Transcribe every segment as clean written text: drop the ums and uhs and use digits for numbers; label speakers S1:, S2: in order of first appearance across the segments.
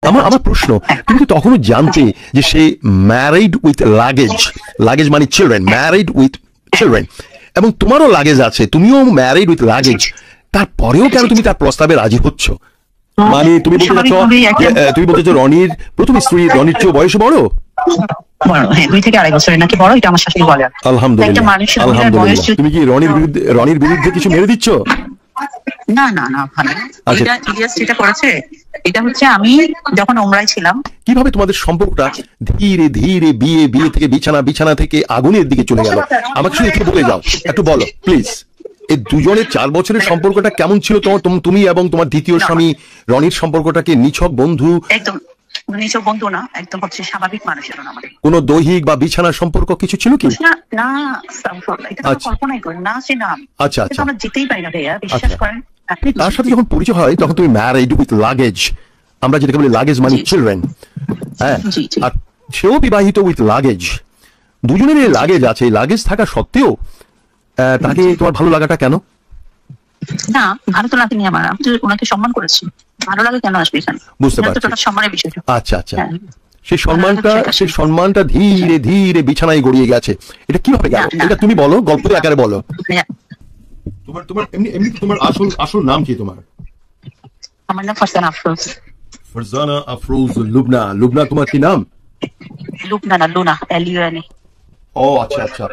S1: আমার আমার প্রশ্ন, তুমি কি তখনও জানতে যে সে ম্যারিড উইথ লাগেজ, লাগেজ মানে চিলড্রেন, ম্যারিড উইথ চিলড্রেন, এবং তোমারও লাগেজ আছে, তুমিও ম্যারিড উইথ লাগেজ, তারপরেও কেন তুমি তার প্রস্তাবে রাজি হচ্ছ? মানে তুমি বলতে চাচ্ছ, তুমি বলতে চাচ্ছ রনির প্রথম স্ত্রী রনির চেয়ে বয়স বড়?
S2: হ্যাঁ, 2 থেকে 2.5 বছরের নাকি বড়, এটা আমার শাশুড়ি বলে।
S1: আলহামদুলিল্লাহ, আলহামদুলিল্লাহ। তুমি কি রনির বিরুদ্ধে কিছু মেরে দিচ্ছ?
S2: না না না ভালো, এটা ইলিয়াস যেটা করেছে এটা হচ্ছে আমি যখন ওমরায় ছিলাম।
S1: কিভাবে তোমাদের সম্পর্কটা ধীরে ধীরে বিয়ে থেকে বিছানা থেকে আগুনের দিকে চলে গেল? আমাকে শুধু একটু বলে যাও, একটু বলো প্লিজ। এই দুজনের 4 বছরের সম্পর্কটা কেমন ছিল? তুমি এবং তোমার দ্বিতীয় স্বামী রনির সম্পর্কটাকে নিছক বন্ধু?
S2: একদম নিছক বন্ধু না, একদম হচ্ছে স্বাভাবিক মানুষের না। আমাদের
S1: কোনো দৈহিক বা বিছানার সম্পর্ক কিছু ছিল কি?
S2: না না, এটা কল্পনাই করেন না, সে না।
S1: আচ্ছা আচ্ছা,
S2: আমরা যেতেই পারি না ভাইয়া, বিশ্বাস করেন।
S1: তার সাথে যখন পরিচয় হয় তখন তুমি ম্যারিড উইথ লাগেজ, আমরা যেটাকে বলি লাগেজ মানে চিলড্রেন, হ্যাঁ, আর সেও বিবাহিত উইথ লাগেজ। দুজনের এই লাগেজ আছে, এই লাগেজ থাকা সত্ত্বেও তাকে তোমার ভালো লাগাটা কেন?
S2: না, ভালো তো লাগেনি আমার, আমি তো ওনাকে সম্মান করেছি, ভালো লাগে কেন আসবে এখানে? বুঝতে পারছি, এটা সম্মানের বিষয়।
S1: আচ্ছা আচ্ছা, সেই সম্মানটা ধীরে ধীরে বিছানায় গড়িয়ে গেছে, এটা কিভাবে গেল? এটা তুমি বলো, গল্প আকারে বলো। তোমার এমনি তোমার আসল নাম কি? তোমার?
S2: আমার নাম ফারজানা আফরোজ।
S1: ফারজানা আফরোজ লুবনা তোমার কি নাম?
S2: লুবনা না, লুনা, LUNA।
S1: ও আচ্ছা আচ্ছা,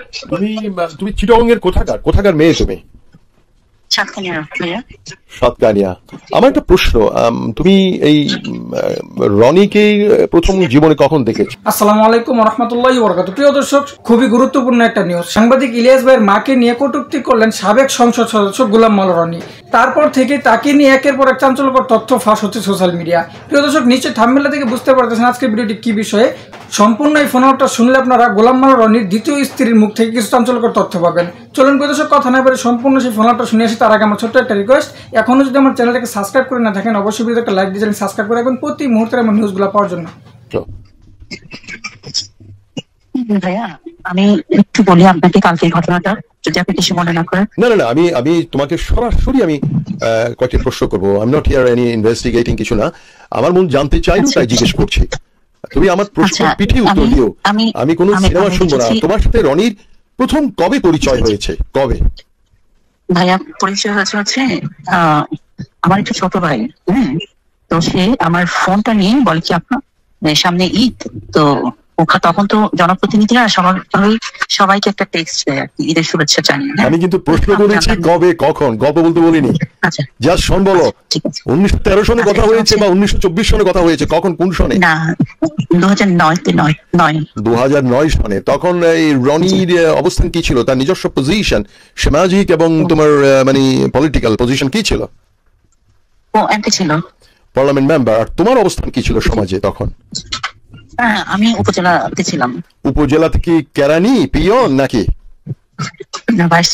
S1: তুমি চিটাগং এর কোথাকার মেয়ে তুমি? সাতকানিয়া। আমার একটা প্রশ্ন, তুমি এই রনিকে প্রথম জীবনে কখন দেখেছো?
S3: আসসালামু আলাইকুম ওয়া রাহমাতুল্লাহি ওয়া বারাকাতুহু। প্রিয় দর্শক, খুবই গুরুত্বপূর্ণ একটা নিউজ। সাংবাদিক ইলিয়াস ভাইয়ের মাকে নিয়ে কটূক্তি করলেন সাবেক সংসদ সদস্য গোলাম মাওলা রনি। তারপর থেকে তাকে নিয়ে একের পর এক চাঞ্চল্যকর তথ্য ফাঁস হচ্ছে সোশ্যাল মিডিয়া। প্রিয় দর্শক, নিশ্চয়ই থাম্বনেল থেকে বুঝতে পারতেছেন আজকের ভিডিওটি কি বিষয়ে। সম্পূর্ণ এই ফোনটা শুনলে আপনারা গোলাম মাওলা রনির দ্বিতীয় স্ত্রীর মুখ থেকে কিছু চাঞ্চল্যকর তথ্য পাবেন। চলুন প্রিয় দর্শক, কথা না বলে সম্পূর্ণ সেই ফোনটা শুনে আসি। তার আগে আমার ছোট্ট একটা রিকোয়েস্ট, এখনো যদি আমার চ্যানেলটাকে সাবস্ক্রাইব করে না থাকেন অবশ্যই ভিডিওতে একটা লাইক দিয়ে সাবস্ক্রাইব করে রাখবেন প্রতি মুহূর্তের আমার নিউজগুলো পাওয়ার জন্য।
S2: ভাইয়া আমি একটু বলি আপনাকে কালকে ঘটনাটা, যদি আপনি কিছু মনে না করেন।
S1: না না না, আমি তোমাকে সরাসরি কয়েকটি প্রশ্ন করবো। I am not here any investigating কিছু না, আমার মন জানতে চাইলো তাই জিজ্ঞেস করছি। তুমি আমার প্রশ্নের পিঠে উত্তর দিও, আমি কোনো সিনেমা শুনবো না। তোমার সাথে রনির প্রথম কবে পরিচয় হয়েছে? কবে?
S2: ভাইয়া পরিচয় হচ্ছে আমার একটা ছোট ভাই, তো সে আমার ফোনটা নিয়ে বলে কি আপনার সামনে ঈদ, তো তখন তো জনপ্রতিনিধিরা সবাইকে একটা টেক্সট দেয় আর কি, ঈদের শুভেচ্ছা জানিয়ে।
S1: আমি কিন্তু প্রশ্ন করেছি কবে কখন, গল্প বলতে বলিনি।
S2: আচ্ছা
S1: জাস্ট শোন, বলো 1913 সনে কথা হয়েছে বা 1924 সনে কথা হয়েছে, কখন কোন সনে?
S2: না, 2009
S1: সনে। তখন এই রনির অবস্থান কি ছিল? তার নিজস্ব পজিশন সামাজিক এবং তোমার মানে পলিটিক্যাল পজিশন কি ছিল?
S2: ও এমপি ছিল,
S1: পার্লামেন্ট মেম্বার। আর তোমার অবস্থান কি ছিল সমাজে তখন?
S2: আমি উপজেলাতে ছিলাম।
S1: উপজেলা থেকে কেরানি পিয়ন নাকি
S2: ভাইস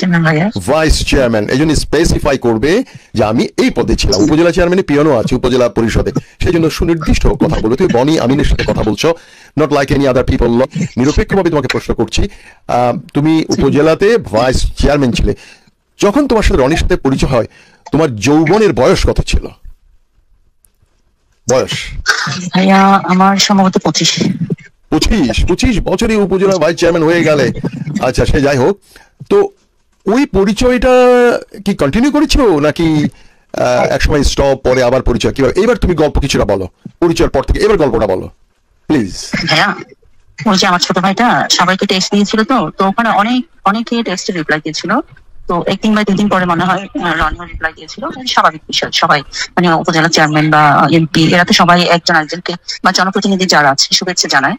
S1: চেয়ারম্যান? এই জন্য স্পেসিফাই করবে যে আমি এই পদে ছিলাম। উপজেলা চেয়ারম্যানে পিয়নও আছে উপজেলা পরিষদে, সেই জন্য সুনির্দিষ্ট কথা বলবে। তুমি বনি আমিনের সাথে কথা বলছো, not like any other people. নিরপেক্ষভাবে তোমাকে প্রশ্ন করছি, তুমি উপজেলাতে ভাইস চেয়ারম্যান ছিলে, যখন তোমার সাথে রনির সাথে পরিচয় হয় তোমার যৌবনের বয়স কত ছিল? বয়স
S2: ভাইয়া আমার সম্ভবত 25
S1: বছরে উপজেলা ভাইস চেয়ারম্যান হয়ে গেলে। আচ্ছা, সে যাই হোক, তো ওই পরিচয়টা কি কন্টিনিউ করেছো নাকি একসময় স্টপ, পরে আবার পরিচয় কিভাবে? এবার তুমি গল্প কিছুটা বলো পরিচয়ের পর থেকে, এবার গল্পটা বলো প্লিজ।
S2: ভাইয়া ওই যে আমার ছোট ভাইটা সবাইকে টেক্সট দিয়েছিল, তো ওখানে অনেকে টেক্সটে রিপ্লাই দিয়েছিল, তো 1 বা 2 দিন পরে মনে হয় রনিও রিপ্লাই দিয়েছিল। স্বাভাবিক বিষয়, সবাই মানে উপজেলা চেয়ারম্যান বা এমপি এরা তো সবাই একজন আরেকজনকে বা জনপ্রতিনিধি যারা আছে শুভেচ্ছা জানায়।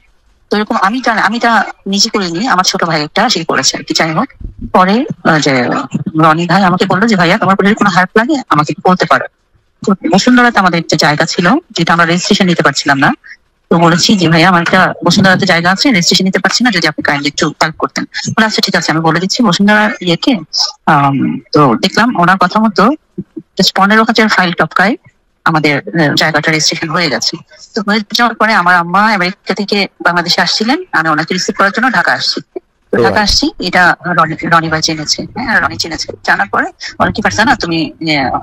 S2: তো এরকম আমি তা নিজে করিনি, আমার ছোট ভাই একটা সে করেছে আর কি। যাই হোক, পরে যে রনি ভাই আমাকে বললো যে ভাইয়া তোমার কোনো হেল্প লাগে আমাকে বলতে পারো। তো বসুন্ধরাতে আমাদের একটা জায়গা ছিল যেটা আমরা রেজিস্ট্রেশন নিতে পারছিলাম না, তো বলেছি যে ভাইয়া আমার একটা বসুন্ধরাতে জায়গা আছে, রেজিস্ট্রেশন নিতে পারছি না, যদি আপনি কাইন্ডলি একটু হেল্প করতেন। বলে আচ্ছা ঠিক আছে, আমি বলে দিচ্ছি বসুন্ধরা ইয়েকে। তো দেখলাম ওনার কথা মতো 15,000 ফাইল টপকায় আমাদের জায়গাটা রেজিস্ট্রেশন হয়ে গেছে। তো হয়ে যাওয়ার পরে আমার আম্মা আমেরিকা থেকে বাংলাদেশে আসছিলেন, আমি ওনাকে রিসিভ করার জন্য ঢাকা আসছি। ঢাকা আসছি, এটা রনি ভাই চিনেছে। হ্যাঁ, রনি চিনেছে। জানার পরে বলে কি পারছে না তুমি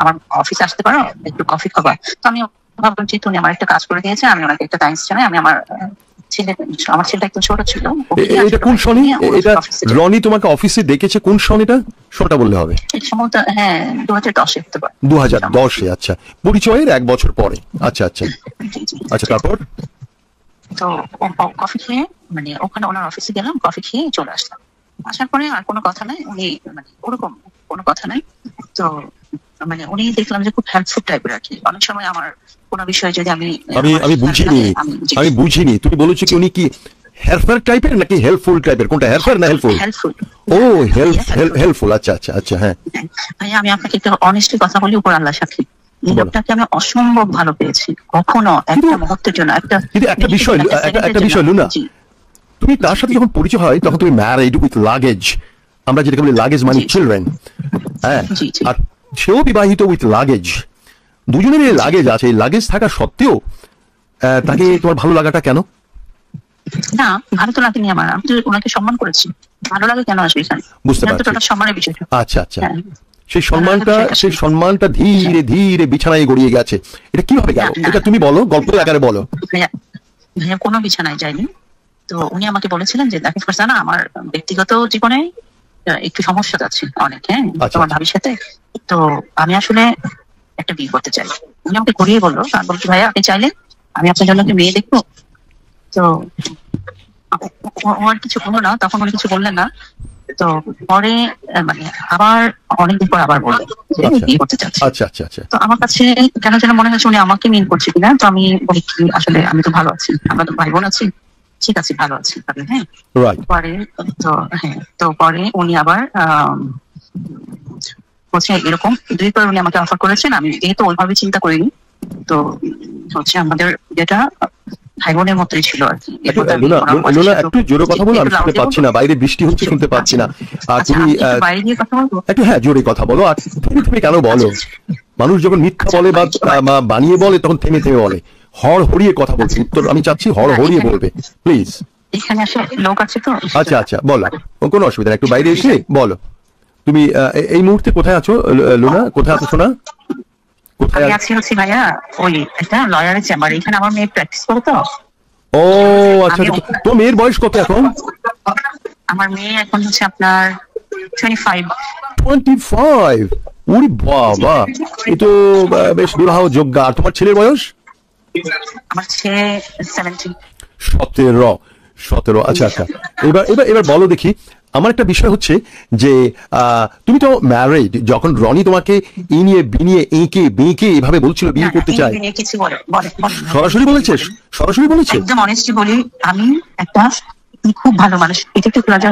S2: আমার অফিসে আসতে পারো, একটু কফি খাবা? তো আমি ভাবলাম যে উনি আমার একটা কাজ করে দিয়েছে, আমি ওনাকে একটা থ্যাঙ্কস জানাই। আমি আমার ছেলেটা একটু ছোট ছিল।
S1: এটা কোন শনি? এটা রনি তোমাকে অফিসে ডেকেছে কোন শনিটা? শোটা বললে হবে।
S2: সম্ভবত হ্যাঁ 2010 হতে পারে।
S1: 2010-এ। আচ্ছা, পরিচয়ের 1 বছর পরে। আচ্ছা আচ্ছা আচ্ছা, তারপর?
S2: তো কফি খেয়ে মানে ওখানে ওনার অফিসে গেলাম, কফি খেয়ে চলে আসলাম। আসার পরে আর কোনো কথা নাই, উনি মানে ওরকম কোনো কথা নাই। তো মানে উনি দেখলাম যে খুব হেল্পফুল টাইপের আর কি। অনেক সময় আমার কোনো বিষয়ে যদি
S1: আমি বুঝিনি তুমি বলেছো কি উনি কি হেল্পার টাইপের নাকি হেল্পফুল টাইপের? কোনটা, হেল্পার না হেল্পফুল?
S2: হেল্পফুল।
S1: ও হেল্পফুল। আচ্ছা আচ্ছা আচ্ছা। হ্যাঁ
S2: ভাই, আমি আপনাকে একটা অনেস্টলি কথা বলি, উপর আল্লাহ সাক্ষী, এই লোকটাকে আমি অসম্ভব ভালো পেয়েছি। কখনো একটা মুহূর্তের জন্য
S1: একটা বিষয় লুনা, তুমি তার সাথে যখন পরিচয় হয় তখন তুমি ম্যারিড উইথ লাগেজ, আমরা যেটাকে বলি লাগেজ মানে চিলড্রেন। হ্যাঁ, আর সেও বিবাহিত উইথ লাগেজ। দুজনের লাগেজ আছে। লাগেজ থাকা সত্ত্বেও তাকে তোমার ভালো লাগাটা কেন?
S2: না, ভালো তো লাগেনি আমার। আমি তো ওনাকে সম্মান করেছি, ভালো লাগে কেন আসবে এখানে?
S1: বুঝতে পারছি।
S2: সম্মানের বিষয়।
S1: আচ্ছা আচ্ছা। সেই সম্মানটা ধীরে ধীরে বিছানায় গড়িয়ে গেছে। এটা কিভাবে গেল? এটা তুমি বলো, গল্প আকারে বলো।
S2: ভাইয়া কোনো বিছানায় যায়নি। তো উনি আমাকে বলেছিলেন যে দেখো ফারজানা, আমার ব্যক্তিগত জীবনে একটু সমস্যা আছে অনেক, হ্যাঁ তোমার ভাবির সাথে। তো আমি আসলে একটা বিয়ে করতে চাই। উনি আমাকে ঘুরিয়ে বললো, আর বলছি ভাইয়া আপনি চাইলে আমি আপনার জন্য একটা মেয়ে দেখবো। তো আর কিছু বললো না, তখন উনি কিছু বললেন না। তো পরে মানে আবার অনেকদিন পর আবার বললেন যে বিয়ে করতে চাচ্ছি।
S1: আচ্ছা আচ্ছা আচ্ছা।
S2: তো আমার কাছে কেন যেন মনে হচ্ছে উনি আমাকে মিন করছে কিনা। তো আমি বলি কি আসলে আমি তো ভালো আছি, আমরা তো ভাই বোন আছি, ঠিক আছে ভালো আছি। হ্যাঁ পরে তো পরে উনি আবার হচ্ছে এরকম 2 বার উনি আমাকে অফার করেছেন। আমি যেহেতু ওইভাবে চিন্তা করিনি, তো হচ্ছে আমাদের যেটা ভাই বোনের মতোই ছিল আর কি।
S1: একটু জোরে কথা বলো, আমি শুনতে পাচ্ছি না, বাইরে বৃষ্টি হচ্ছে, শুনতে পাচ্ছি না। আর তুমি
S2: বাইরে গিয়ে কথা বলবো
S1: একটু? হ্যাঁ জোরে কথা বলো। আর তুমি কেন বলো, মানুষ যখন মিথ্যা বলে বা বানিয়ে বলে তখন থেমে থেমে বলে। হড় হড়িয়ে কথা বলছি, উত্তর আমি চাচ্ছি হড় হড়িয়ে বলবে প্লিজ।
S2: এখানে আসলে লোক আছে তো।
S1: আচ্ছা আচ্ছা বলো, কোনো অসুবিধা নেই, একটু বাইরে এসে বলো। তুমি এই মুহূর্তে কোথায় আছো লুনা? কোথায় আছো শোনা?
S2: কোথায় আছি? হচ্ছে ভাইয়া ওই একটা লয়ারের চেম্বার, এখানে আমার মেয়ে প্র্যাকটিস করে তো।
S1: ও আচ্ছা। তো মেয়ের বয়স কত এখন?
S2: আমার মেয়ে এখন হচ্ছে আপনার
S1: 25। ওরে বাবা, এ তো বেশ বিবাহ যোগ্য। আর তোমার ছেলের বয়স?
S2: আমার ছেলে
S1: 17। আচ্ছা আচ্ছা। এবার বলো দেখি, আমার একটা বিষয় হচ্ছে যে তুমি তো ম্যারিড, যখন রনি তোমাকে ইনিয়ে বিনিয়ে এঁকে বেঁকে এভাবে বলছিল বিয়ে করতে চাই, সরাসরি বলেছে?
S2: একদম অনেস্টলি বলি, আমি একটা খুব ভালো মানুষ। এটা একটু রাজা,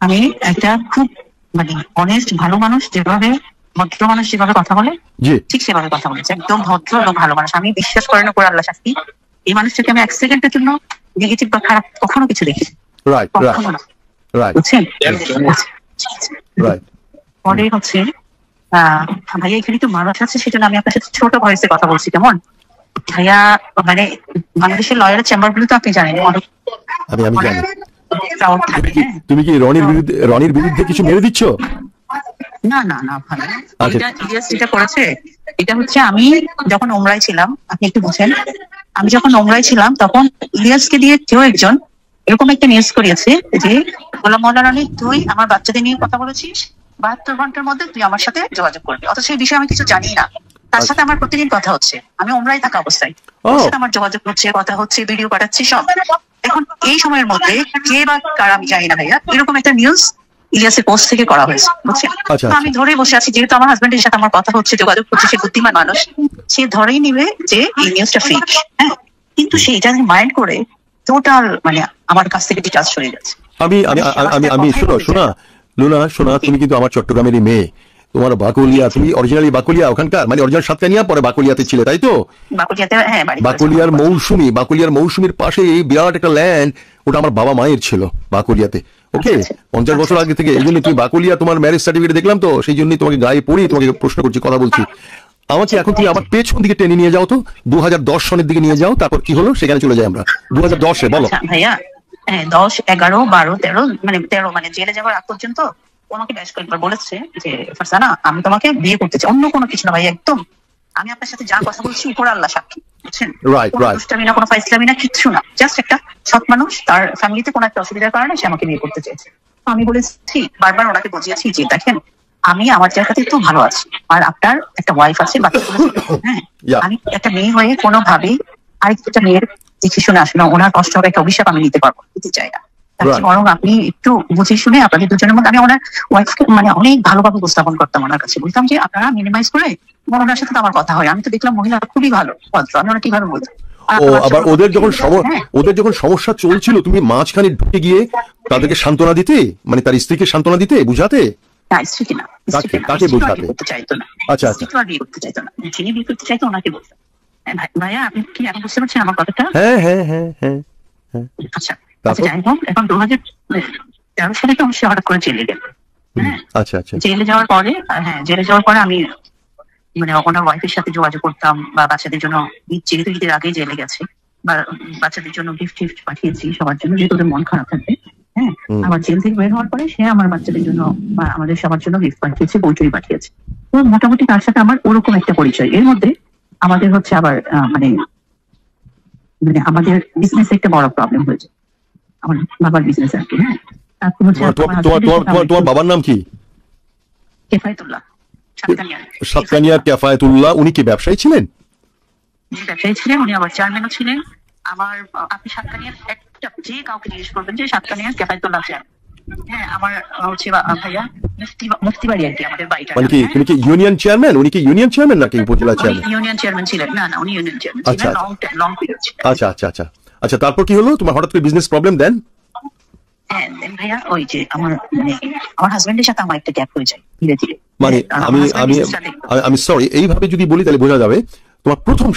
S2: আমি একটা খুব মানে অনেস্ট ভালো মানুষ। যেভাবে ভদ্র মানুষ যেভাবে কথা বলে ঠিক সেভাবে কথা বলেছে। একদম ভদ্র এবং ভালো মানুষ। আমি বিশ্বাস করি না করে আল্লাহ শাস্তি, এই মানুষটাকে আমি 1 সেকেন্ডের জন্য নেগেটিভ বা খারাপ কখনো কিছু দেখি। পরে হচ্ছে ভাইয়া এখানে তো মানুষ আছে, সেজন্য আমি আপনার সাথে ছোট ভয়েসে কথা বলছি। কেমন ভাইয়া? মানে বাংলাদেশের লয়ারের চেম্বার গুলো তো আপনি জানেন,
S1: আমি জানি। তুমি কি রনির বিরুদ্ধে কিছু মেরে দিচ্ছ?
S2: না না না ভাই, এটা ইলিয়াস যেটা করেছে, এটা হচ্ছে আমি যখন ওমরায় ছিলাম, আপনি একটু বুঝেন, আমি যখন ওমরায় ছিলাম তখন ইলিয়াসকে দিয়ে কেউ একজন এরকম একটা নিউজ করিয়েছে যে গোলাম মোল্লা রনি, তুই আমার বাচ্চাদের নিয়ে কথা বলেছিস, 72 ঘন্টার মধ্যে তুই আমার সাথে যোগাযোগ করবি। অথচ এই বিষয়ে আমি কিছু জানি না। তার সাথে আমার প্রতিদিন কথা হচ্ছে, আমি ওমরায় থাকা অবস্থায় ওর সাথে আমার যোগাযোগ হচ্ছে, কথা হচ্ছে, ভিডিও পাঠাচ্ছি সব। এখন এই সময়ের মধ্যে কে বা কার আমি জানি না ভাইয়া, এরকম একটা নিউজ ইলিয়াসের পোস্ট থেকে করা হয়েছে, বুঝছেন? আমি ধরে বসে আছি, যেহেতু আমার হাজবেন্ডের সাথে আমার কথা হচ্ছে, যোগাযোগ হচ্ছে, সে বুদ্ধিমান মানুষ, সে ধরেই নিবে যে এই নিউজটা ফেক। হ্যাঁ, কিন্তু সে এটা মাইন্ড করে টোটাল মানে আমার কাছ থেকে ডিটেইলস সরে যাচ্ছে।
S1: আমি শোনা লুনা, শোনা, তুমি কিন্তু আমার চট্টগ্রামেরই মেয়ে। তোমার বাকুলিয়া, তুমি অরিজিনালি বাকুলিয়া ওখানকার, মানে অরিজিনাল সাতকানিয়া, পরে বাকুলিয়াতে ছিলে, তাই তো? বাকুলিয়ার মৌসুমীর পাশে বিরাট একটা ল্যান্ড, ওটা আমার বাবা মায়ের ছিল বাকুলিয়াতে। ওকে, 50 বছর আগে থেকে। এই জন্য তুমি বাকুলিয়া, তোমার ম্যারেজ সার্টিফিকেট দেখলাম তো, সেই জন্যই তোমাকে গায়ে পড়ি তোমাকে প্রশ্ন করছি, কথা বলছি। আমাকে এখন তুমি আমার পেছন দিকে টেনে নিয়ে যাও তো, 2010 সনের দিকে নিয়ে যাও। তারপর কি হলো সেখানে চলে যাই আমরা 2010-এ। বলো
S2: ভাইয়া। 10, 11, 12, 13 মানে 13 মানে জেলে যাওয়ার আগ পর্যন্ত আমাকে বেশ কয়েকবার বলেছে যে ফারজানা আমি তোমাকে বিয়ে করতে চাই, অন্য কোনো কিছু না ভাই, একদম আমি আপনার সাথে যা কথা বলছি উপর আল্লাহ সাক্ষী, বুঝছেন?
S1: Right,
S2: কোনো
S1: right.
S2: দুষ্টামি না, কোনো ফাইসলামি না, কিচ্ছু না, জাস্ট একটা সৎ মানুষ, তার ফ্যামিলিতে কোনো একটা অসুবিধার কারণে সে আমাকে বিয়ে করতে চেয়েছে। তো আমি বলেছি, বারবার ওনাকে বুঝিয়েছি যে দেখেন আমি আমার জায়গাতে তো ভালো আছি, আর আপনার একটা ওয়াইফ আছে, বাচ্চাগুলো ছোট, হ্যাঁ,
S1: Yeah.
S2: আমি একটা মেয়ে হয়ে কোনোভাবেই আরেকটা মেয়ের দেখে শুনে আসলে ওনার কষ্ট হবে, একটা অভিশাপ আমি নিতে পারবো, নিতে চাই না। তার চেয়ে বরং আপনি একটু বুঝে শুনে আপনাদের দুজনের মধ্যে, আমি ওনার ওয়াইফকে মানে অনেক ভালোভাবে উপস্থাপন করতাম ওনার কাছে, বলতাম যে আপনারা মিনিমাইজ করে ওনার সাথে তো আমার কথা হয়, আমি তো দেখলাম মহিলা খুবই ভালো ভদ্র, আমি ওনার কিভাবে বলতাম।
S1: ও আবার ওদের যখন সমস্যা চলছিল তুমি মাঝখানে ঢুকে গিয়ে তাদেরকে সান্ত্বনা দিতে, মানে তার স্ত্রীকে সান্ত্বনা দিতে, বুঝাতে?
S2: না, স্ত্রীকে না,
S1: কাকে বোঝাতে?
S2: করতে চাইতো না,
S1: আচ্ছা আচ্ছা,
S2: স্ত্রীকে আর বিয়ে করতে চাইতো না, যিনি বিয়ে করতে চাইতো ওনাকে বলতাম। ভাইয়া আপনি কি এখন বুঝতে পারছেন আমার কথাটা?
S1: হ্যাঁ হ্যাঁ হ্যাঁ হ্যাঁ।
S2: আচ্ছা যাই হোক, এখন 2013 সালে তো সে হঠাৎ করে জেলে গেল। হ্যাঁ,
S1: আচ্ছা আচ্ছা,
S2: জেলে যাওয়ার পরে, হ্যাঁ জেলে যাওয়ার পরে আমি মানে ওনার ওয়াইফের সাথে যোগাযোগ করতাম, বা বাচ্চাদের জন্য যেহেতু ঈদের আগেই জেলে গেছে, বা বাচ্চাদের জন্য গিফট পাঠিয়েছি সবার জন্য, যেহেতু ওদের মন খারাপ থাকবে। হ্যাঁ, আমার জেল থেকে বের হওয়ার পরে সে আমার বাচ্চাদের জন্য বা আমাদের সবার জন্য গিফট পাঠিয়েছে, বইটই পাঠিয়েছে। তো মোটামুটি তার সাথে আমার ওরকম একটা পরিচয়। এর মধ্যে আমাদের হচ্ছে আবার মানে আমাদের বিজনেস একটা বড় প্রবলেম হয়েছে, আমার বাবার বিজনেস আর কি। হ্যাঁ, তারপর হচ্ছে
S1: তোমার বাবার নাম কি?
S2: কেফায়েতুল্লাহ,
S1: সাতকানিয়ার কেফায়েতুল্লাহ। উনি কি ব্যবসায়ী ছিলেন?
S2: ব্যবসায়ী ছিলেন, উনি আবার চেয়ারম্যানও ছিলেন। আমার আপনি সাতকানিয়ার একটা যে কাউকে জিজ্ঞেস করবেন যে সাতকানিয়ার কেফায়েতুল্লাহ চেয়ারম্যান। হ্যাঁ, আমার হচ্ছে ভাইয়া মুফতি বাড়ি আর কি আমাদের বাড়িটা।
S1: মানে কি তুমি কি ইউনিয়ন চেয়ারম্যান? উনি কি ইউনিয়ন চেয়ারম্যান নাকি উপজেলা চেয়ারম্যান?
S2: ইউনিয়ন চেয়ারম্যান ছিলেন। না না, উনি ইউনিয়ন চেয়ারম্যান ছিলেন, লং পিরিয়ড ছিলেন।
S1: আচ্ছা আচ্ছা আচ্ছা আচ্ছা, তারপর কি হলো তোমার হঠাৎ করে বিজনেস প্রবলেম? দেন
S2: হ্যাঁ ভাইয়া, ওই যে আমার আমার হাজবেন্ডের সাথে আমার একটা গ্যাপ হয়ে যায় ধীরে ধীরে।
S1: মানে আমি সরি, এইভাবে যদি বলি তাহলে বোঝা যাবে তোমার প্রথম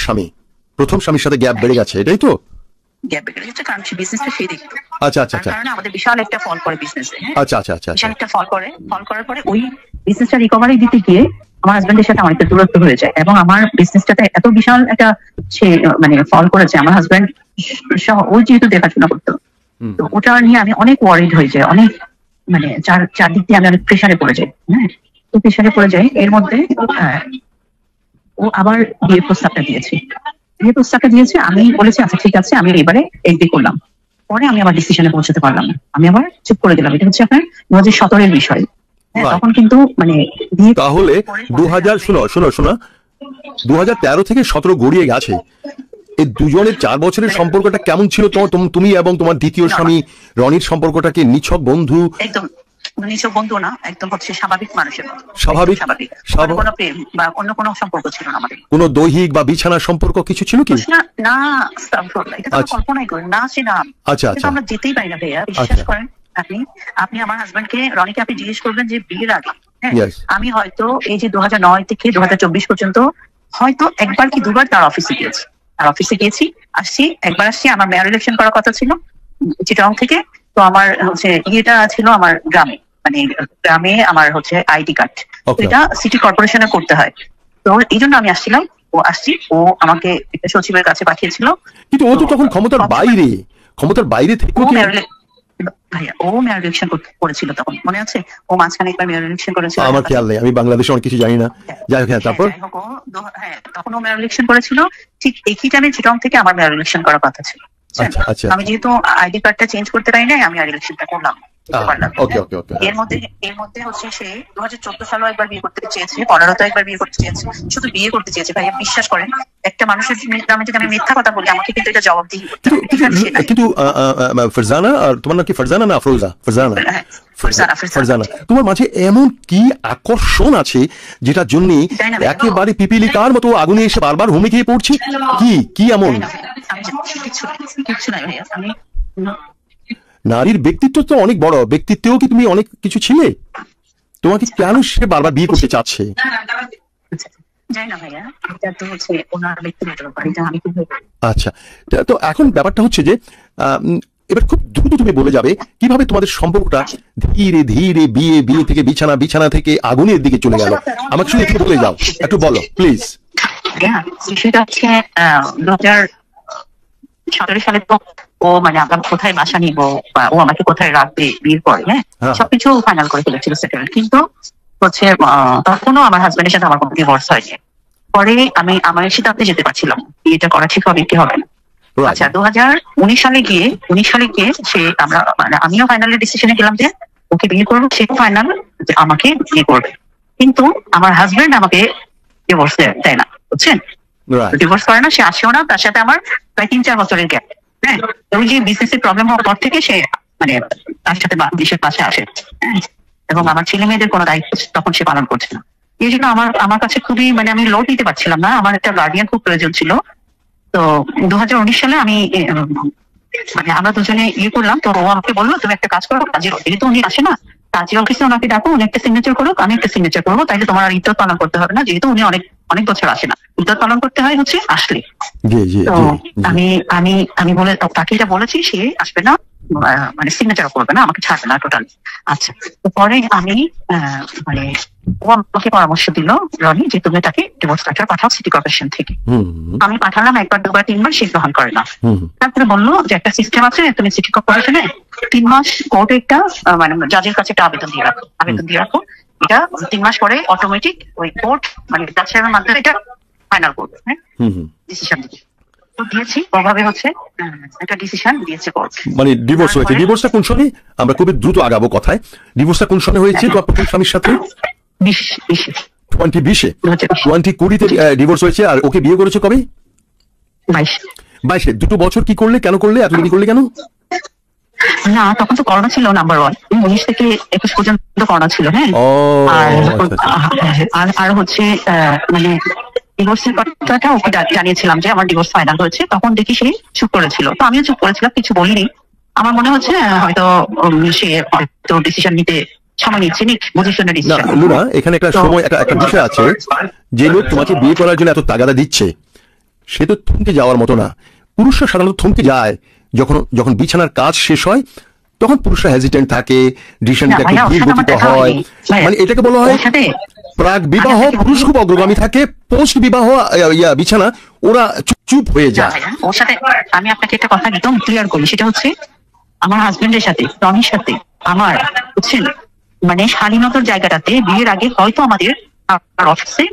S1: স্বামীর সাথে গ্যাপ বেড়ে গেছে, এটাই তো?
S2: গ্যাপ বেড়ে গেছে কারণ সে বিজনেসটা সে দেখতো।
S1: আচ্ছা আচ্ছা আচ্ছা,
S2: কারণ আমাদের বিশাল একটা ফল করে বিজনেসে।
S1: আচ্ছা আচ্ছা আচ্ছা,
S2: বিশাল একটা ফল করার পরে ওই বিজনেসটা রিকভারি দিতে গিয়ে আমার হাজবেন্ডের সাথে আমার একটা দূরত্ব হয়ে যায়, এবং আমার বিজনেসটাতে এত বিশাল একটা সে মানে ফল করেছে, আমার হাজবেন্ড সহ ওই যেহেতু দেখাশোনা করতো, তো ওটা নিয়ে আমি অনেক ওয়ারিড হয়ে যাই, অনেক মানে চারদিক দিয়ে আমি অনেক প্রেশারে পড়ে যাই। হ্যাঁ, তো প্রেশারে পড়ে যাই। এর মধ্যে ও আবার বিয়ের প্রস্তাবটা দিয়েছে। আমি বলেছি আচ্ছা ঠিক আছে, আমি এবারে এগ্রি করলাম। পরে আমি আবার ডিসিশনে পৌঁছতে পারলাম না, আমি আবার চুপ করে গেলাম। এটা হচ্ছে আপনার 2017 বিষয়। তখন কিন্তু মানে
S1: তাহলে 2013 থেকে 17 গড়িয়ে গেছে। এই দুজনের 4 বছরের সম্পর্কটা কেমন ছিল? তুমি এবং তোমার দ্বিতীয় স্বামী রনির সম্পর্কটা কি নিছক বন্ধু?
S2: একদম নিছক বন্ধু না, একদম হচ্ছে স্বাভাবিক মানুষের মতো।
S1: স্বাভাবিক
S2: কোনো প্রেম বা অন্য কোনো সম্পর্ক ছিল না আমাদের।
S1: কোনো দৈহিক বা বিছানার সম্পর্ক কিছু ছিল কি?
S2: না, এটা তো কল্পনাই করেন না, সেটা
S1: আচ্ছা আচ্ছা,
S2: আমরা যেতেই পারি না ভাইয়া, বিশ্বাস করেন। আপনি আমার হাজবেন্ডকে রনিকে আপনি জিজ্ঞেস করবেন যে বিয়ের আগে আমি হয়তো এই যে 2009 থেকে 2024 পর্যন্ত হয়তো একবার কি দুবার তার অফিসে গিয়েছি, একবার আসছি। আমার মেয়র ইলেকশন করার কথা ছিল চিটাগং থেকে, তো আমার হচ্ছে ইয়েটা ছিল আমার গ্রামে আমার হচ্ছে আইডি কার্ড, এটা সিটি কর্পোরেশনে করতে হয়। তো এই জন্য আমি আসছিলাম, ও আমাকে একটা সচিবের কাছে পাঠিয়েছিল।
S1: কিন্তু ও তো তখন ক্ষমতার বাইরে থেকে
S2: ভাইয়া ও মেয়র ইলেকশন করেছিল তখন, মনে আছে? ও মাঝখানে একবার মেয়র ইলেকশন করেছিল,
S1: আমার খেয়াল নেই, আমি বাংলাদেশে অনেক কিছু জানি না। যাই হোক, তারপর
S2: তখন ও মেয়র ইলেকশন করেছিল, ঠিক একই টাইমে চিটাগং থেকে আমার মেয়র ইলেকশন করার কথা ছিল। আমি যেহেতু আইডি কার্ডটা চেঞ্জ করতে পারি নাই, আমি আর ইলেকশনটা করলাম। এর মধ্যে হচ্ছে সে 2014 সালে একবার বিয়ে করতে চেয়েছে, 15 একবার বিয়ে করতে চেয়েছে, শুধু বিয়ে করতে চেয়েছে। ভাইয়া বিশ্বাস করেন, একটা মানুষের নামে যদি আমি মিথ্যা কথা বলি আমাকে কিন্তু এটা জবাবদিহি করতে হবে।
S1: কিন্তু ফারজানা, আর তোমার নাম কি ফারজানা না আফরোজা? ফারজানা, তোমার মাঝে এমন কি আকর্ষণ আছে যেটার জন্য একেবারে পিপিলিকার মতো আগুনে এসে বারবার হুমড়ি খেয়ে পড়ছে? কি এমন?
S2: কিছু নাই ভাইয়া, আমি
S1: নারীর ব্যক্তিত্ব তো অনেক বড়, ব্যক্তিত্বেও কি তুমি অনেক কিছু ছিলে? তোমাকে কেন সে বারবার বিয়ে করতে চাচ্ছে? আচ্ছা, তো এখন ব্যাপারটা হচ্ছে যে এবার খুব দ্রুত তুমি বলে যাবে কিভাবে তোমাদের সম্পর্কটা ধীরে ধীরে বিয়ে থেকে বিছানা থেকে আগুনের দিকে চলে গেল। আমাকে শুধু একটু বলে যাও, একটু বলো প্লিজ।
S2: সেটা হচ্ছে 2017 সালে তো ও মানে আমরা কোথায় বাসা নিবো বা ও আমাকে কোথায় রাখবে বিয়ের পরে, হ্যাঁ সবকিছু ফাইনাল করে ফেলেছিল সেটেলমেন্ট। কিন্তু হচ্ছে তখনও আমার হাজবেন্ডের সাথে আমার কোনো ডিভোর্স হয়নি। পরে আমি আমার সিদ্ধান্তে যেতে পারছিলাম বিয়েটা করা ঠিক হবে কি হবে না।
S1: Right.
S2: আচ্ছা 2019 সালে গিয়ে সে আমরা মানে আমিও ফাইনালি ডিসিশনে গেলাম যে ওকে বিয়ে করবো, সে ফাইনাল আমাকে বিয়ে করবে, কিন্তু আমার হাজবেন্ড আমাকে ডিভোর্স দেয় না, বুঝছেন?
S1: Right.
S2: ডিভোর্স করে না, সে আসেও না, তার সাথে আমার প্রায় 3-4 বছরের গ্যাপ। হ্যাঁ, ওই যে বিজনেসের প্রবলেম হওয়ার পর থেকে সে মানে তার সাথে দেশের পাশে আসে, হ্যাঁ, এবং আমার ছেলে মেয়েদের কোনো দায়িত্ব তখন সে পালন করছে না। এই জন্য আমার কাছে খুবই মানে আমি লোড নিতে পারছিলাম না, আমার একটা গার্ডিয়ান খুব প্রয়োজন ছিল। তো 2019 সালে আমি মানে আমরা দুজনে করলাম। তো ও আমাকে বললো তুমি একটা কাজ করো, কাজী, যেহেতু উনি আসে না, কাজী অফিসে ওনাকে ডাকো, উনি একটা সিগনেচার করুক, আমি একটা সিগনেচার করবো, তাইলে তোমার আর ইদ্যত পালন করতে হবে না, যেহেতু উনি অনেক বছর আসে না, ইদ্যত পালন করতে হয় হচ্ছে আসলে।
S1: জি জি
S2: তো
S1: জি
S2: আমি বলে তাকে এটা বলেছি, সে আসবে না, মানে সিগনেচার করবে না, আমাকে ছাড়বে না টোটালি। আচ্ছা, তো পরে আমি মানে ও আমাকে পরামর্শ দিল, রনি, যে তুমি তাকে ডিভোর্স লেটার পাঠাও সিটি কর্পোরেশন থেকে। আমি পাঠালাম, 1 বার 2 বার 3 বার, সে গ্রহণ করে না। তারপরে বললো যে একটা সিস্টেম আছে, তুমি সিটি কর্পোরেশনে 3 মাস কোর্টে একটা মানে জাজের কাছে একটা আবেদন দিয়ে রাখো, এটা 3 মাস পরে অটোমেটিক ওই কোর্ট মানে জাজ সাহেবের মাধ্যমে এটা ফাইনাল করবে, হ্যাঁ, ডিসিশন দিবে। তো দিয়েছি, ওভাবে হচ্ছে একটা ডিসিশন দিয়েছে কোর্ট।
S1: মানে ডিভোর্স হয়েছে। ডিভোর্সটা কোন সনে? আমরা খুবই দ্রুত আগাবো কথায়। ডিভোর্সটা কোন সনে হয়েছে তোমার প্রথম স্বামীর সাথে?
S2: 2020
S1: 2020 ডিভোর্স হয়েছে। আর ওকে বিয়ে করেছে কবে? 22 2 বছর কি করলে, কেন করলে, এত দেরি করলে কেন?
S2: না, তখন তো করোনা ছিল, নাম্বার 1, 19 থেকে 21 পর্যন্ত করোনা ছিল। হ্যাঁ, আর হচ্ছে মানে ডিভোর্সের কথাটা ওকে জানিয়েছিলাম যে আমার ডিভোর্স ফাইনাল হয়েছে, তখন দেখি সে চুপ করেছিল। তো আমিও চুপ করেছিলাম, কিছু বলিনি। আমার মনে হচ্ছে হয়তো সে হয়তো ডিসিশন নিতে সময় নিচ্ছে, বুঝে শুনে ডিসিশন।
S1: না লুনা, এখানে একটা সময় একটা বিষয় আছে, যে লোক তোমাকে বিয়ে করার জন্য এত তাগাদা দিচ্ছে সে তো থমকে যাওয়ার মতো না। পুরুষরা সাধারণত থমকে যায় যখন বিছানার কাজ শেষ হয়, তখন পুরুষরা হেজিটেন্ট থাকে, ডিসিশন নিতে একটু ধীর গতিতে হয়। মানে এটাকে বলা হয় প্রাক বিবাহ পুরুষ খুব অগ্রগামী থাকে, পোস্ট বিবাহ বিছানা ওরা চুপ হয়ে যায়।
S2: ওর সাথে আমি আপনাকে একটা কথা একদম ক্লিয়ার করি, সেটা হচ্ছে আমার হাজবেন্ডের সাথে, রনির সাথে আমার, বুঝছেন, মানে স্বাধীনতার জায়গাটাতে বিয়ের আগে হয়তো আমাদের অফিসে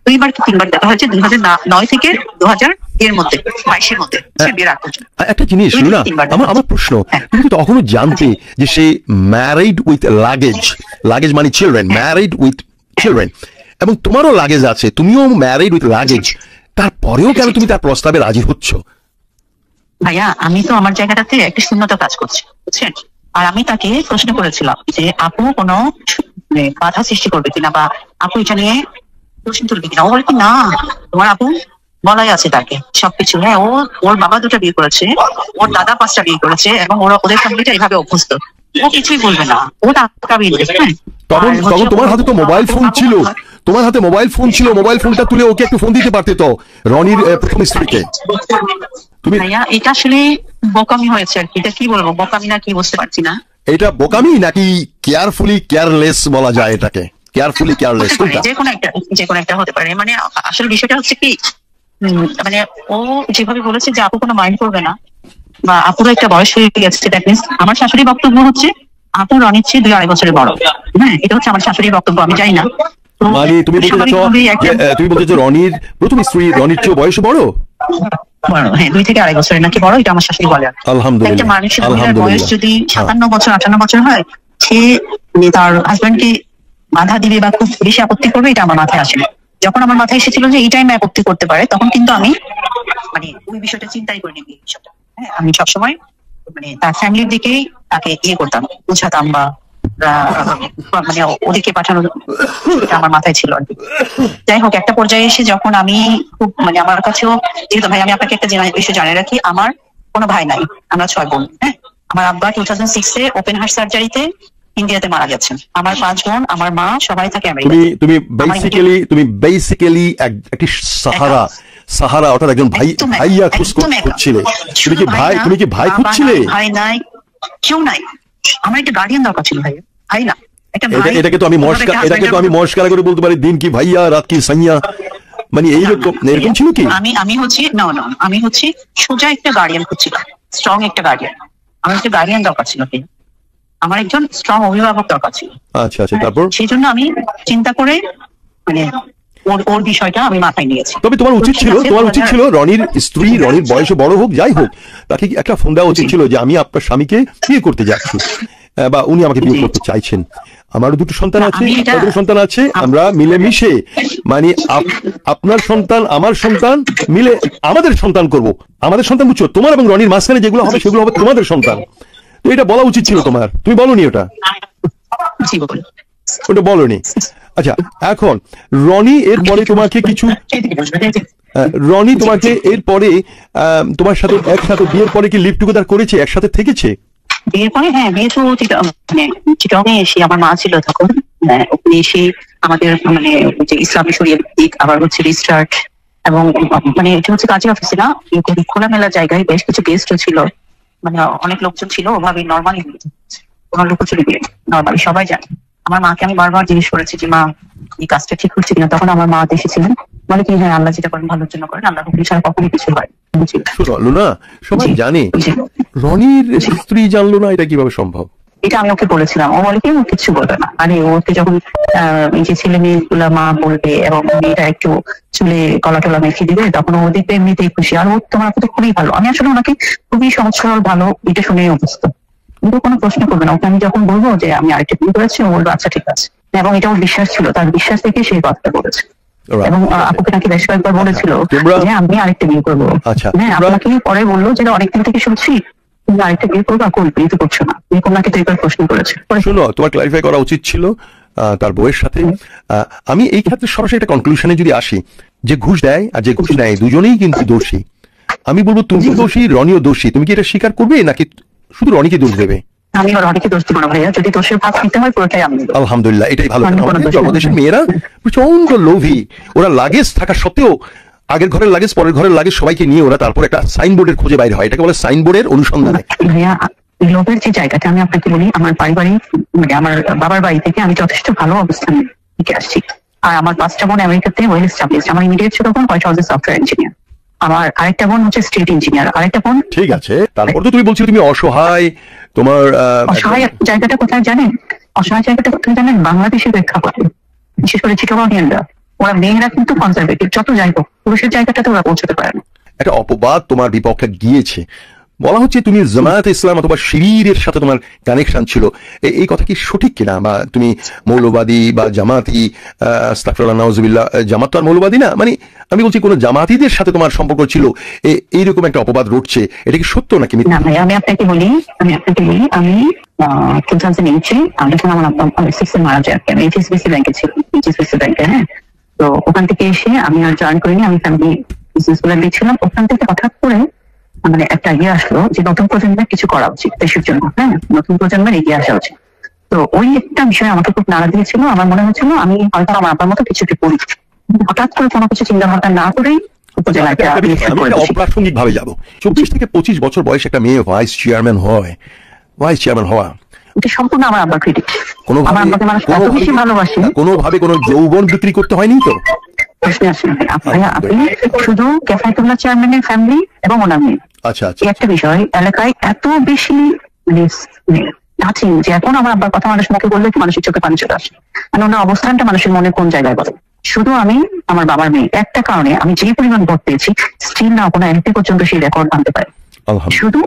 S2: 2 বার কি 3 বার দেখা হয়েছে, 2009 থেকে 2000 মধ্যে, 22-এর মধ্যে বিয়ের আগে।
S1: একটা জিনিস লুনা, আমার প্রশ্ন, তুমি তো তখনও জানতে যে সে ম্যারিড উইথ লাগেজ মানে চিলড্রেন, ম্যারিড উইথ চিলড্রেন, এবং তোমারও লাগেজ আছে, তুমিও ম্যারিড উইথ লাগেজ, তারপরেও কেন তুমি তার প্রস্তাবে রাজি হচ্ছ?
S2: ভাইয়া, আমি তো আমার জায়গাটাতে একটা শূন্যতা কাজ করছি, বুঝছেন। আর আমি তাকে প্রশ্ন করেছিলাম যে আপু কোনো বাধা সৃষ্টি করবে কিনা, বা আপু এটা নিয়ে প্রশ্ন তুলবে কিনা। ও বলে কি না, তোমার আপু বলাই আছে তাকে সবকিছু। হ্যাঁ, ওর বাবা 2টা বিয়ে করেছে, ওর দাদা 5টা বিয়ে করেছে, এবং ওদের ফ্যামিলিটা এইভাবে অভ্যস্ত, ও কিছুই বলবে না, ও টাকা বিয়ে দেবে। হ্যাঁ,
S1: তখন তোমার হাতে তো মোবাইল ফোন ছিল, মোবাইল ফোনটা তুলে ওকে একটু ফোন দিতে পারতে তো, রনির প্রথম স্ত্রীকে। তুমি
S2: ভাইয়া, এটা আসলে বোকামি হয়েছে আর কি, এটা কি বলবো, বোকামি না কি বুঝতে পারছি না।
S1: এটা বোকামি নাকি কেয়ারফুলি কেয়ারলেস বলা যায় এটাকে? কেয়ারফুলি কেয়ারলেস কোনটা?
S2: যে কোনো একটা হতে পারে। মানে আসলে বিষয়টা হচ্ছে কি, মানে ও যেভাবে বলেছে যে আপু কোনো মাইন্ড করবে না, বা আপুর একটা বয়স হয়ে গেছে, দ্যাট মিনস আমার শাশুড়ি বক্তব্য হচ্ছে আপু রনির চেয়ে 2-2.5 বছরের বড়। হ্যাঁ, এটা হচ্ছে আমার শাশুড়ির বক্তব্য, আমি জানি না।
S1: মানে তুমি বলতে চাচ্ছ রনির প্রথম স্ত্রী রনির চেয়ে বয়স বড়?
S2: হ্যাঁ, 2 থেকে 2.5 বছরের নাকি বড়, এটা আমার শাশুড়ি বলে।
S1: আলহামদুলিল্লাহ।
S2: একটা মানুষের বয়স যদি 57 বছর 58 বছর হয়, সে তার হাজবেন্ডকে বাধা দিবে বা খুব বেশি আপত্তি করবে, এটা আমার মাথায় আসে না। যখন আমার মাথায় এসেছিল যে এই টাইমে আপত্তি করতে পারে, তখন কিন্তু আমি মানে ওই বিষয়টা চিন্তাই করিনি। বিষয়টা, হ্যাঁ, আমি সবসময় মানে তার ফ্যামিলির দিকেই তাকে করতাম, বুঝাতাম, বা মানে ওদিকে পাঠানোর আমার মাথায় ছিল আর কি। যাই হোক, একটা পর্যায়ে এসে যখন আমি খুব মানে আমার কাছেও, যেহেতু ভাই আমি আপনাকে একটা বিষয় জানিয়ে রাখি, আমার কোনো ভাই নাই, আমরা 6 বোন। হ্যাঁ, আমার আব্বা 2006-এ ওপেন হার্ট সার্জারিতে ইন্ডিয়াতে মারা গেছেন। আমার 5 বোন, আমার মা, সবাই থাকে আমেরিকায়।
S1: তুমি বেসিক্যালি একটি সাহারা অর্থাৎ একজন ভাইয়া খুঁজছিলে। তুমি কি ভাই খুঁজছিলে?
S2: ভাই নাই, কেউ নাই, আমার একটা গার্ডিয়ান দরকার ছিল। ভাই না,
S1: এটাকে তো আমি মস্কারা করে বলতে পারি, দিন কি ভাইয়া রাত কি সাইয়া, মানে এরকম ছিল কি?
S2: আমি হচ্ছে সোজা একটা গার্ডিয়ান খুঁজছিলাম, স্ট্রং একটা গার্ডিয়ান। আমার একটা গার্ডিয়ান দরকার ছিল, আমার একজন স্ট্রং অভিভাবক দরকার ছিল।
S1: আচ্ছা, তারপর
S2: সেই জন্য আমি চিন্তা করে মানে ওর বিষয়টা আমি মাথায় নিয়েছি।
S1: তবে তোমার উচিত ছিল রনির স্ত্রী, রনির বয়সে বড় হোক যাই হোক, তাকে একটা ফোন দেওয়া উচিত ছিল যে আমি আপনার স্বামীকে বিয়ে করতে যাচ্ছি, বা উনি আমাকে বিয়ে করতে চাইছেন, আমারও দুটো সন্তান আছে, আমরা মিলেমিশে মানে আপনার সন্তান আমার সন্তান মিলে আমাদের সন্তান করব, আমাদের সন্তান বুঝছো, তোমার এবং রনির মাঝখানে যেগুলো হবে সেগুলো হবে তোমাদের সন্তান। তো এটা বলা উচিত ছিল তোমার, তুমি বলনি ওটা বলনি। আচ্ছা, এখন রনি এরপরে তোমাকে কিছু রনি তোমাকে এরপরে তোমার সাথে একসাথে বিয়ের পরে কি লিভ টুগেদার করেছে, একসাথে থেকেছে?
S2: বিয়ের পরে হ্যাঁ, বিয়ে তো চিটংয়ে এসে আমার মা ছিল তখন, ওখানে এসে আমাদের মানে যে ইসলামী শরীয়ত দিক আবার হচ্ছে রিস্টার্ট, এবং মানে এটা হচ্ছে কাজী অফিসে না, খোলামেলা জায়গায় বেশ কিছু গেস্টও ছিল, মানে অনেক লোকজন ছিল, ওভাবে নর্মালি কোনো লোক ছিল বিয়ে নর্মালি সবাই জানে। আমার মাকে আমি বারবার জিজ্ঞেস করেছি যে মা এই কাজটা ঠিক হচ্ছে কিনা, তখন আমার মা এসেছিলেন, বলে কি হ্যাঁ আল্লাহ যেটা করেন ভালোর জন্য করেন, আল্লাহ হুকুম ছাড়া কখনই কিছু হয়।
S1: লুনা, সবাই জানে, রনির স্ত্রী জানলো না, এটা কিভাবে সম্ভব?
S2: এটা আমি ওকে বলেছিলাম, ও বলে কি ও কিছু বলবে না, মানে ওকে যখন এই যে ছেলে মেয়েগুলা মা বলবে এবং মেয়েটা একটু চুলে কলা টলা মেখে দিবে, তখন ও দেখবে এমনিতেই খুশি, আর ও তোমার তো খুবই ভালো। আমি আসলে ওনাকে খুবই সহজ সরল ভালো এটা শুনেই অভ্যস্ত, কিন্তু কোনো প্রশ্ন করবে না। ওকে আমি যখন বলবো যে আমি আরেকটা বিয়ে করেছি, ও বলবো আচ্ছা ঠিক আছে, এবং এটা ওর বিশ্বাস ছিল, তার বিশ্বাস থেকে সেই কথাটা বলেছে। এবং আপুকে নাকি বেশ কয়েকবার বলেছিল যে আমি আরেকটা বিয়ে করবো। হ্যাঁ, আপনাকে পরে বললো যে অনেকদিন থেকে শুনছি তুমি আরেকটা বিয়ে করবো, বিয়ে তো করছো না, আপনাকে তো এবার প্রশ্ন করেছে।
S1: শুনো, তোমার ক্লারিফাই করা উচিত ছিল তার বউয়ের সাথে। আমি এই ক্ষেত্রে সরাসরি একটা কনক্লুশনে যদি আসি, যে ঘুষ দেয় আর যে ঘুষ নেয় দুজনেই কিন্তু দোষী। আমি বলবো তুমি দোষী, রনিও দোষী। তুমি কি এটা স্বীকার করবে নাকি শুধু রনিকে দোষ দেবে?
S2: আমি রনিকে দোষ দিব না ভাইয়া, যদি দোষের ভাগ নিতে হয় পুরোটাই আমি।
S1: আলহামদুলিল্লাহ, এটাই ভালো। জন্মদেশের মেয়েরা প্রচন্ড লোভী, ওরা লাগেজ থাকা সত্ত্বেও আগের ঘরের লাগেজ পরের ঘরের লাগেজ সবাইকে নিয়ে ওরা তারপর একটা সাইনবোর্ডের খোঁজে বাইরে হয়, এটাকে বলে সাইনবোর্ডের অনুসন্ধানে।
S2: ভাইয়া লোভের যে জায়গাটা আমি আপনাকে বলি, আমার পারিবারিক মানে আমার বাবার বাড়ি থেকে আমি যথেষ্ট ভালো অবস্থানে থেকে আসছি, আর আমার 5টা বোন আমেরিকাতে ওয়েল এস্টাবলিশড। আমার ইমিডিয়েট ছোট বোন হোয়াইট হাউসের সফটওয়্যার ইঞ্জিনিয়ার, আমার আরেকটা বোন হচ্ছে স্টেট ইঞ্জিনিয়ার, আরেকটা বোন।
S1: ঠিক আছে, তারপর তো তুমি বলছো তুমি অসহায়। তোমার
S2: অসহায় জায়গাটা কোথায় জানেন? অসহায় জায়গাটা কোথায় জানেন? বাংলাদেশের প্রেক্ষাপটে, বিশেষ করে চিটাগংইয়ানরা, ওরা মেয়েরা কিন্তু কনজারভেটিভ, যত যাই হোক পুরুষের জায়গাটাতে ওরা পৌঁছতে পারে না।
S1: একটা অপবাদ তোমার বিপক্ষে গিয়েছে, বলা হচ্ছে তুমি জামায়াতে ইসলাম অথবা শিবিরের সাথে তোমার কানেকশন ছিল। এই কথা কি সঠিক কিনা? বা তুমি মৌলবাদী বা জামাতি? আস্তাগফিরুল্লাহ, নাউজুবিল্লাহ, জামাত তো আর মৌলবাদী না। মানে আমি বলছি কোন জামাতিদের সাথে তোমার সম্পর্ক ছিল, এইরকম একটা অপবাদ রটছে, এটা কি সত্য নাকি?
S2: না ভাই, আমি আপনাকে বলি আমি 2008-এ আমি যখন আমার আব্বা মারা যায়, আমি এইচএসবিসি ব্যাংকে ছিল, এইচএসবিসি ব্যাংকে। হ্যাঁ, তো ওখান থেকে এসে আমি আর জয়েন করিনি, আমি ফ্যামিলি বিজনেস গুলো দিয়েছিলাম। ওখান থেকে হঠাৎ করে মানে একটা ইয়ে আসলো যে নতুন প্রজন্মের কিছু করা উচিত দেশের জন্য। হ্যাঁ, নতুন প্রজন্মের এগিয়ে আসা উচিত। তো ওই একটা বিষয় আমাকে খুব নাড়া দিয়েছিল। আমার মনে হচ্ছিল আমি হয়তো আমার আব্বার মতো কিছুকে করি, হঠাৎ করে কোনো কিছু চিন্তা ভাবনা না করেই
S1: অপ্রাসঙ্গিক ভাবে যাবো। 24 থেকে 25 বছর বয়স একটা মেয়ে ভাইস চেয়ারম্যান হওয়া
S2: এটা সম্পূর্ণ আমার আব্বার ক্রিটিক।
S1: কোনোভাবে কোনো যৌবন বিক্রি করতে হয়নি তো?
S2: আপনি শুধু কেফায়েতুল্লাহ চেয়ারম্যানের ফ্যামিলি এবং ওনার মেয়ে,
S1: আচ্ছা আচ্ছা,
S2: একটা বিষয় এলাকায় এত বেশি আছে যে এখন আমার আব্বার কথা মানুষ মুখে বললে মানুষের চোখে পানি চলে আসে, মানে ওনার অবস্থানটা মানুষের মনে কোন জায়গায় বলে। শুধু আমি আমার বাবার মেয়ে, একটা কারণে আমি যে পরিমাণ ভোট পেয়েছি স্টিল না কোনো এমপি পর্যন্ত সেই রেকর্ড আনতে পারে। শুধু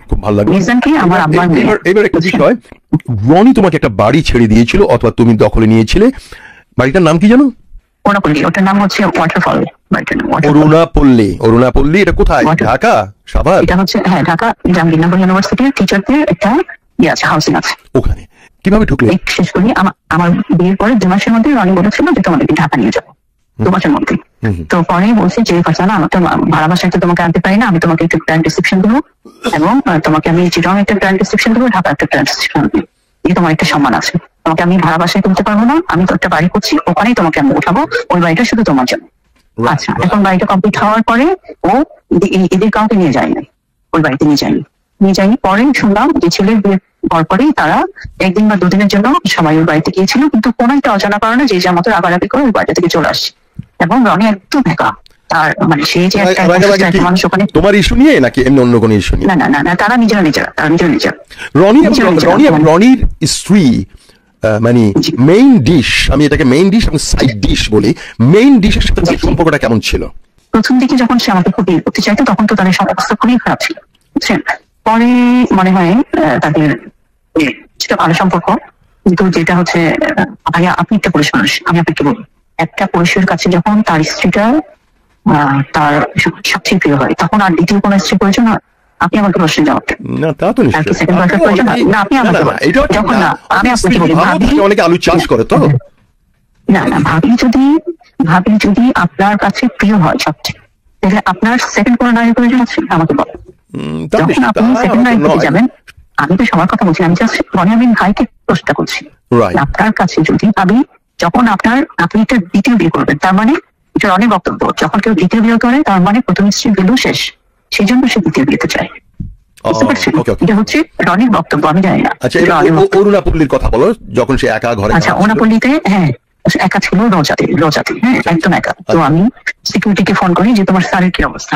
S2: আমার আব্বার মেয়ে।
S1: এবার একটা বিষয়, রনি তোমাকে একটা বাড়ি ছেড়ে দিয়েছিল অথবা তুমি দখলে নিয়েছিলে, বাড়িটার নাম কি জানো?
S2: ওটার নাম হচ্ছে ওয়াটারফল।
S1: অরুণাপল্লী। এটা কোথায়? ঢাকা, সাভার?
S2: এটা হচ্ছে হ্যাঁ ঢাকা জাহাঙ্গীরনগর ইউনিভার্সিটির টিচারদের একটা হাউসিং আছে ওখানে।
S1: কিভাবে ঢুকলে?
S2: শেষ করি আমার বিয়ের পরে 2 মাসের মধ্যে রনি বলেছিল যে তোমাদেরকে ঢাকা নিয়ে যাবো, 2 মাসের মধ্যে। তো পরে বলছি যে ফারজানা আমার তো ভাড়া বাসায় তো তোমাকে আনতে পারি না, আমি তোমাকে একটা গ্র্যান্ড রিসেপশন দেবো এবং তোমাকে আমি চিটাগং একটা গ্র্যান্ড রিসেপশন দেবো, ঢাকা একটা গ্র্যান্ড রিসেপশন দেবো, এই তোমার একটা সম্মান আছে। তোমাকে আমি ভাড়া বাসায় তুলতে পারবো না, আমি তো একটা বাড়ি করছি ওখানেই তোমাকে আমি উঠাবো, ওই বাড়িটা শুধু তোমার জন্য। আচ্ছা, এখন বাড়িটা কমপ্লিট হওয়ার পরে ও এদের কাউকে নিয়ে যায়নি, ওই বাড়িতে নিয়ে যায়নি। পরে শুনলাম যে ছেলের বিয়ের পর পরেই তারা 1 দিন বা 2 দিনের জন্য সবাই ওই বাড়িতে গিয়েছিল, কিন্তু কোন একটা অজানা কারণে যে যার মতো রাগারাগি করে ওই বাড়িটা থেকে চলে আসছে। এবং রনি একদম একা, তার মানে সে যে একটা মানুষ ওখানে।
S1: তোমার ইস্যু নিয়ে নাকি এমনি অন্য কোনো ইস্যু নিয়ে?
S2: না, তারা নিজেরা।
S1: রনির স্ত্রী মানে মেইন ডিশ, আমি এটাকে মেইন ডিশ এবং সাইড ডিশ বলি, মেইন ডিশের সাথে তার সম্পর্কটা কেমন ছিল?
S2: প্রথম দিকে যখন সে আমাকে খুব বিয়ে করতে চাইতো তখন তো তাদের অবস্থা খুবই খারাপ ছিল, বুঝছেন। পরে মনে হয় তাদের সেটা ভালো সম্পর্ক, কিন্তু যেটা হচ্ছে ভাইয়া আপনি একটা পুরুষ মানুষ, আমি আপনাকে বলবো, একটা পুরুষের কাছে যখন তার স্ত্রীটা তার সবচেয়ে প্রিয় হয় তখন আর দ্বিতীয় কোনো স্ত্রী প্রয়োজন হয়? আপনি আমাকে প্রশ্নের জবাব দেন।
S1: না তা তো নিশ্চয়ই
S2: সেকেন্ড ওয়াইফের প্রয়োজন হয় না? আপনি আমাকে বলেন। যখন না আমি আপনাকে বলি ভাবি,
S1: অনেকে আলু চাষ করে তো।
S2: না না, ভাবি যদি আপনার কাছে প্রিয় হয় সবচেয়ে, তাহলে আপনার সেকেন্ড কোনো নারীর প্রয়োজন আছে? আমাকে বলেন। যখন আপনি সেকেন্ড নারী পেতে যাবেন, আমি তো সবার কথা বলছি, আমি জাস্ট বনিয়ামিন ভাইকে প্রশ্নটা করছি। আপনার কাছে যদি ভাবি, যখন আপনি একটা দ্বিতীয় বিয়ে করবেন, তার মানে এটা অনেক বক্তব্য, যখন কেউ দ্বিতীয় বিয়ে করে তার মানে প্রথম স্ত্রীর ভ্যালু শেষ, সেই জন্য সে দ্বিতীয় বিয়েতে চায়। বুঝতে পারছেন? এটা হচ্ছে রনির বক্তব্য, আমি জানি না।
S1: আচ্ছা, অরুণাপল্লীর কথা বলো, যখন সে একা ঘরে।
S2: আচ্ছা, অরুণাপল্লীতে হ্যাঁ একা ছিল, রোজাতে হ্যাঁ একদম একা। তো আমি সিকিউরিটিকে ফোন করি যে তোমার স্যারের কি অবস্থা,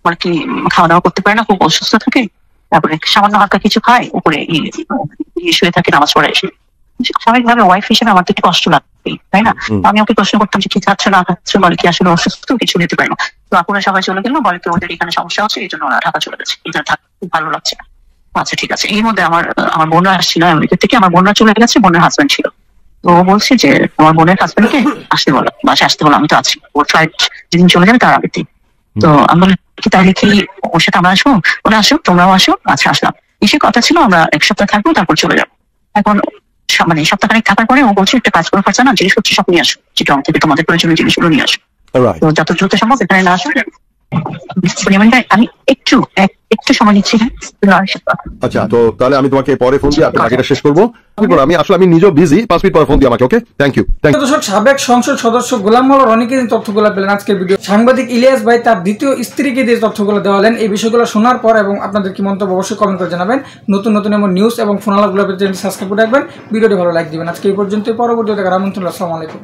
S2: মানে কি খাওয়া দাওয়া করতে পারে না, খুব অসুস্থ থাকে, তারপরে সামান্য হালকা কিছু খায়, উপরে শুয়ে থাকে নামাজ পড়ে এসে। স্বাভাবিকভাবে ওয়াইফ হিসেবে আমার তো একটু কষ্ট লাগবে, তাই না? আমি ওকে প্রশ্ন করতাম যে কি খাচ্ছ না খাচ্ছ, বলে কি আসলে অসুস্থ, কিছু নিতে পারে না। তো আপনারা সবাই চলে গেল, বলে কি ওদের এখানে সমস্যা হচ্ছে, এই জন্য ওরা ঢাকা চলে গেছে, এই জন্য থাকতে খুব ভালো লাগছে না। আচ্ছা ঠিক আছে। এর মধ্যে আমার বোনরা আসছিল আমেরিকা থেকে, আমার বোনরা চলে গেছে, বোনের হাজবেন্ড ছিল। তো ও বলছে যে আমার বোনের হাজবেন্ডকে আসতে বলো, বাসায় আসতে বলো, আমি তো আছি, ওর ফ্লাইট যেদিন চলে যাবে তার আগের দিন। তো আমি বললাম কি তাহলে কি ওর সাথে আমরা আসবো? বলে আসো, তোমরাও আসো। আচ্ছা আসলাম। এসে কথা ছিল আমরা এক সপ্তাহ থাকবো, তারপর চলে যাবো। এখন মানে সপ্তাহখানেক থাকার পরে ও বলছে একটা কাজ করে পারছে না, জিনিসপত্র সব নিয়ে আসো, চিটং থেকে তোমাদের প্রয়োজনীয় জিনিসগুলো নিয়ে আসো। তো যত দ্রুত সম্ভব এখানে না আসো। আমি একটু সময় নিচ্ছি।
S1: আচ্ছা, তো তাহলে আমি তোমাকে পরে ফোন দিয়ে বাকিটা শেষ করবো। আমি নিজেও বিজি, 5 মিনিট পরে ফোন দিয়ে আমাকে। ওকে, থ্যাংক ইউ।
S3: দর্শক, সাবেক সংসদ সদস্য গোলাম মাওলা রনিকে যে তথ্যগুলো পেলেন আজকের ভিডিও, সাংবাদিক ইলিয়াস ভাই তার দ্বিতীয় স্ত্রীকে দিয়ে তথ্যগুলো দেওয়ালেন, এই বিষয়গুলো শোনার পর এবং আপনাদের কি মন্তব্য অবশ্যই কমেন্ট করে জানাবেন। নতুন এমন নিউজ এবং ফোন আলাপগুলো সাবস্ক্রাইব করে রাখবেন। ভিডিওটি ভালো লাইক দিবেন। আজকে এই পর্যন্ত, পরবর্তী দেখার আমন্ত্রণ। আসসালামু আলাইকুম।